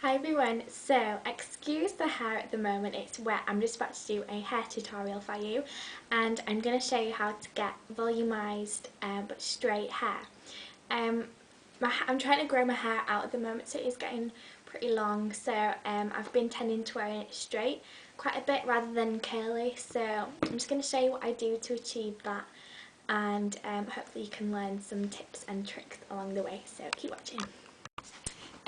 Hi everyone, so excuse the hair at the moment, it's wet. I'm just about to do a hair tutorial for you and I'm going to show you how to get volumized but straight hair. I'm trying to grow my hair out at the moment, so it is getting pretty long, so I've been tending to wearing it straight quite a bit rather than curly, so I'm just going to show you what I do to achieve that, and hopefully you can learn some tips and tricks along the way, so keep watching.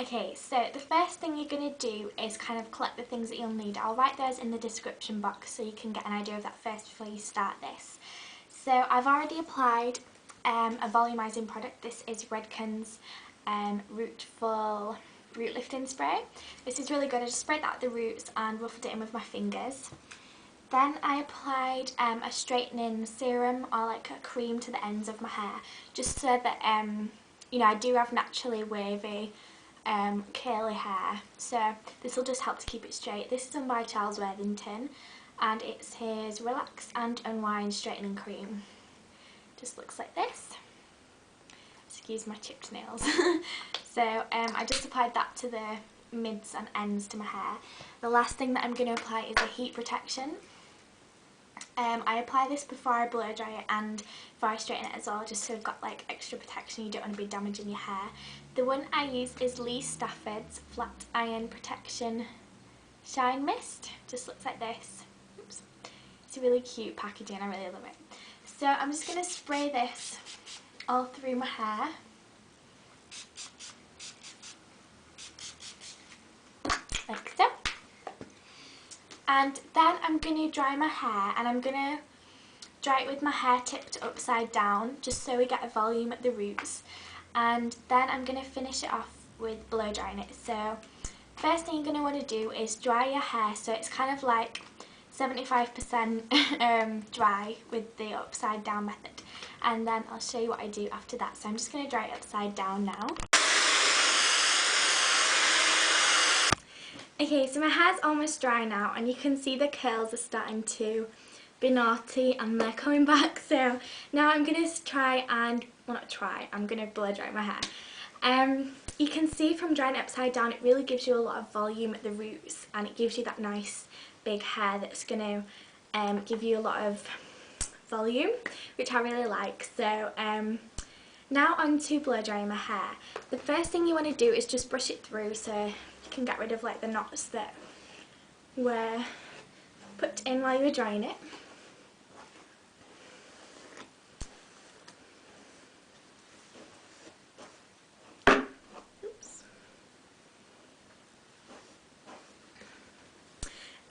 Okay, so the first thing you're going to do is kind of collect the things that you'll need. I'll write those in the description box so you can get an idea of that first before you start this. So I've already applied a volumizing product. This is Redken's Root Lifting Spray. This is really good. I just sprayed that at the roots and ruffled it in with my fingers. Then I applied a straightening serum or like a cream to the ends of my hair, just so that you know, I do have naturally wavy curly hair, so this will just help to keep it straight. This is done by Charles Worthington and it's his Relax and Unwind Straightening Cream. Just looks like this. Excuse my chipped nails. So I just applied that to the mids and ends to my hair. The last thing that I'm going to apply is a heat protection. I apply this before I blow dry it and before I straighten it as well, just so I've got like extra protection. You don't want to be damaging your hair. The one I use is Lee Stafford's Flat Iron Protection Shine Mist. Just looks like this. Oops. It's a really cute packaging, I really love it. So I'm just going to spray this all through my hair. Like so. And then I'm going to dry my hair, and I'm going to dry it with my hair tipped upside down just so we get a volume at the roots, and then I'm going to finish it off with blow drying it. So first thing you're going to want to do is dry your hair so it's kind of like 75% dry with the upside down method, and then I'll show you what I do after that. So I'm just going to dry it upside down now. Okay, so my hair's almost dry now and you can see the curls are starting to be naughty and they're coming back, so now I'm going to try and, well not try, I'm going to blow dry my hair. You can see from drying it upside down it really gives you a lot of volume at the roots and it gives you that nice big hair that's going to give you a lot of volume, which I really like. So now on to blow drying my hair. The first thing you want to do is just brush it through so you can get rid of like the knots that were put in while you were drying it. Oops.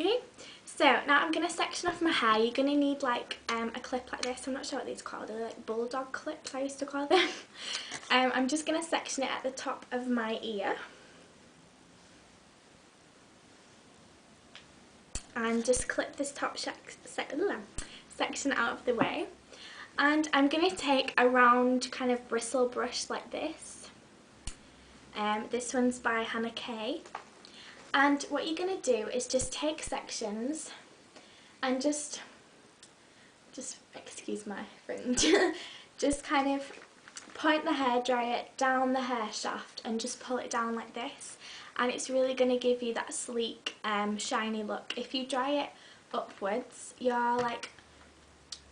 Okay, so now I'm going to section off my hair. You're going to need like a clip like this. I'm not sure what these are called. They're like bulldog clips, I used to call them. I'm just going to section it at the top of my ear. And just clip this top section out of the way. And I'm going to take a round kind of bristle brush like this. This one's by Hannah Kay. And what you're going to do is just take sections and just excuse my fringe, just kind of point the hairdryer down the hair shaft and just pull it down like this, and it's really going to give you that sleek shiny look. If you dry it upwards, you're like,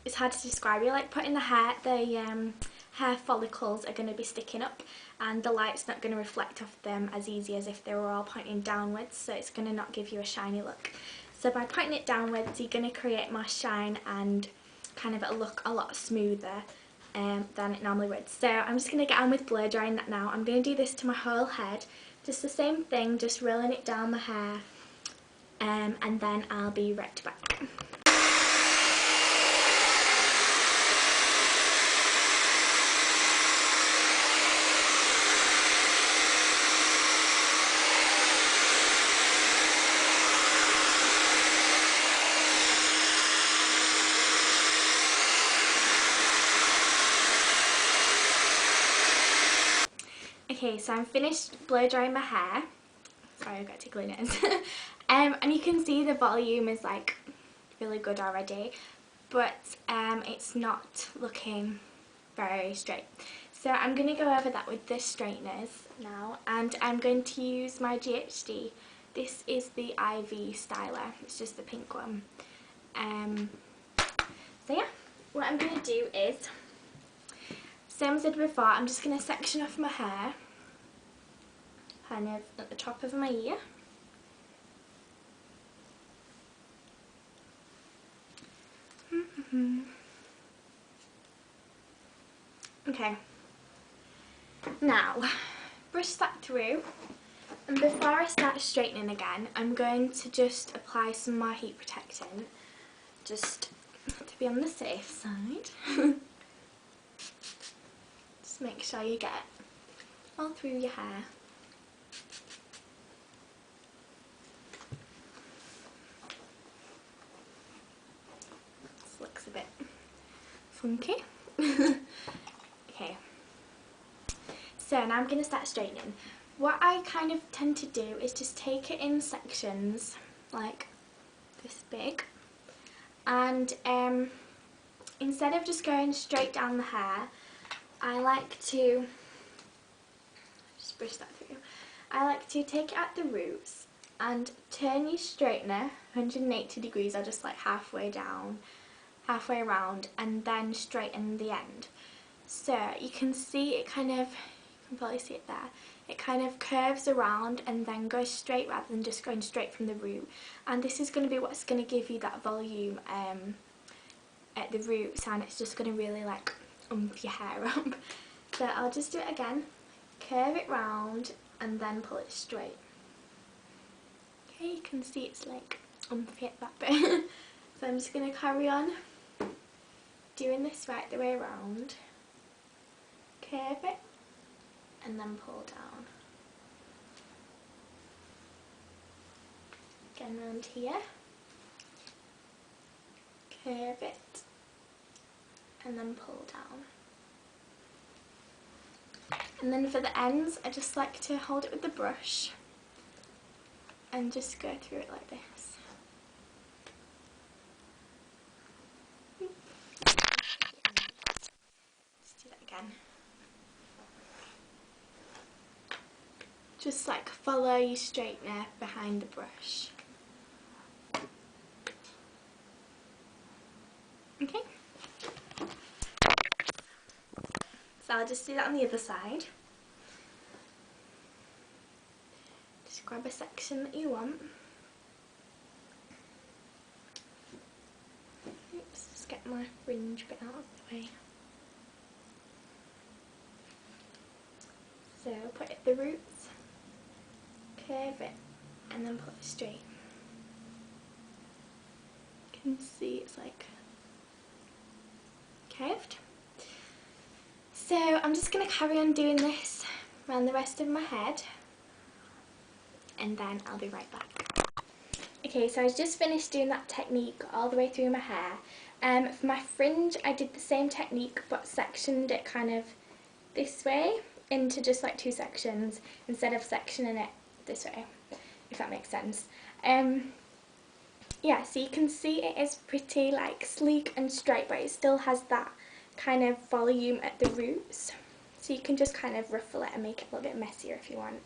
it's hard to describe, you're like putting the hair follicles are going to be sticking up and the light's not going to reflect off them as easy as if they were all pointing downwards, so it's going to not give you a shiny look. So by pointing it downwards you're going to create more shine and kind of a look a lot smoother than it normally would. So I'm just going to get on with blow drying that now. I'm going to do this to my whole head, just the same thing, just rolling it down the hair, and then I'll be right back. Okay, so I'm finished blow drying my hair. Sorry, I've got tickly nose. And you can see the volume is like really good already, but it's not looking very straight. So I'm going to go over that with the straighteners now, and I'm going to use my GHD. This is the IV styler, it's just the pink one. So yeah, what I'm going to do is, same as I did before, I'm just going to section off my hair, kind of at the top of my ear. Okay, now brush that through, and before I start straightening again, I'm going to just apply some more heat protectant, just to be on the safe side. Just make sure you get it all through your hair. This looks a bit funky. Okay, so now I'm going to start straightening. What I kind of tend to do is just take it in sections, like this big, and instead of just going straight down the hair, I like to just brush that through. I like to take it at the roots and turn your straightener 180 degrees, or just like halfway down, halfway around, and then straighten the end. So you can see it kind of, you can probably see it there, it kind of curves around and then goes straight rather than just going straight from the root. And this is going to be what's going to give you that volume at the roots, and it's just going to really like ump your hair up. So I'll just do it again, curve it round and then pull it straight. Okay, you can see it's like umpy at that bit. So I'm just going to carry on doing this right the way around, curve it and then pull down. Again round here, curve it and then pull down. And then for the ends, I just like to hold it with the brush and just go through it like this. Let's do that again. Just like follow your straightener behind the brush. Okay. So I'll just do that on the other side. Just grab a section that you want. Oops, just get my fringe bit out of the way. So put it at the roots, curve it, and then pull it straight. You can see it's like curved. So I'm just going to carry on doing this around the rest of my head, and then I'll be right back. Okay, so I just finished doing that technique all the way through my hair. For my fringe I did the same technique but sectioned it kind of this way into just like two sections instead of sectioning it this way, if that makes sense. Yeah, so you can see it is pretty like sleek and straight, but it still has that kind of volume at the roots, so you can just kind of ruffle it and make it a little bit messier if you want.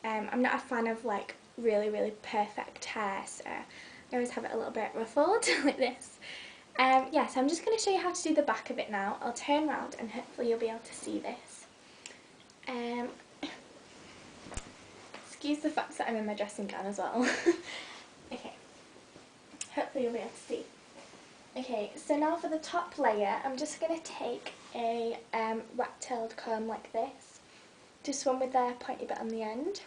I'm not a fan of like really perfect hair, so I always have it a little bit ruffled like this. Yeah, so I'm just going to show you how to do the back of it now. I'll turn around and hopefully you'll be able to see this. Excuse the fact that I'm in my dressing gown as well. Okay, hopefully you'll be able to see. Okay, so now for the top layer, I'm just going to take a rat-tailed comb like this, just one with the pointy bit on the end,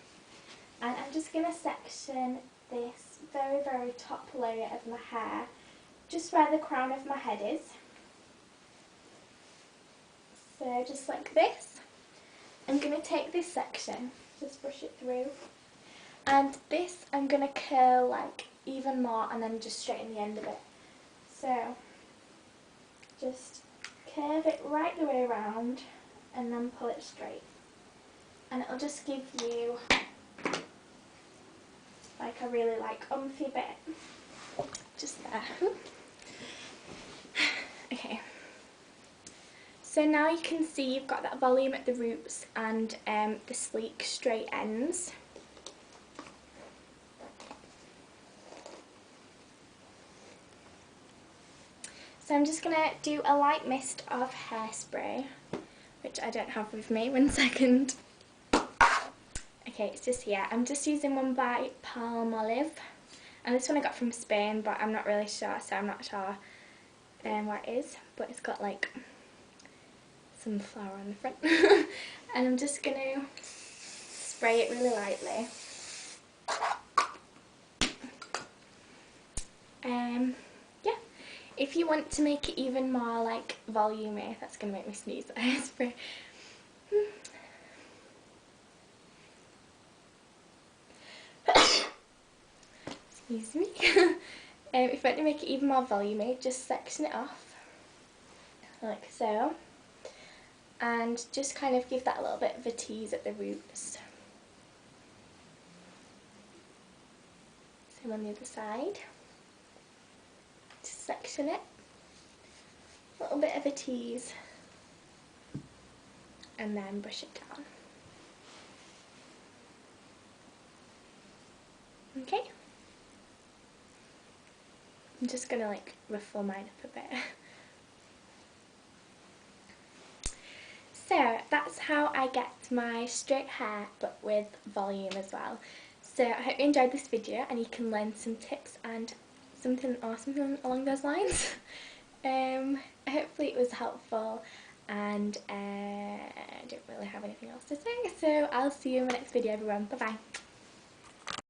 and I'm just going to section this very top layer of my hair, just where the crown of my head is. So just like this. I'm going to take this section, just brush it through, and this I'm going to curl like even more and then just straighten the end of it. So just curve it right the way around and then pull it straight, and it'll just give you like a really like umphy bit just there. Okay, So now you can see you've got that volume at the roots and the sleek straight ends. So I'm just going to do a light mist of hairspray, which I don't have with me. 1 second. Okay, it's just here. I'm just using one by Palmolive, and this one I got from Spain, but I'm not really sure, so I'm not sure what it is, but it's got like some flower on the front. And I'm just going to spray it really lightly. Yeah, if you want to make it even more like volumey, that's going to make me sneeze, hairspray. Excuse me. If you want to make it even more volumey, just section it off like so, and just kind of give that a little bit of a tease at the roots. Same on the other side. Just section it, a little bit of a tease, and then brush it down. Okay. I'm just going to like ruffle mine up a bit. So that's how I get my straight hair but with volume as well. So I hope you enjoyed this video and you can learn some tips and something along those lines. Hopefully it was helpful, and I don't really have anything else to say, so I'll see you in my next video everyone. Bye bye.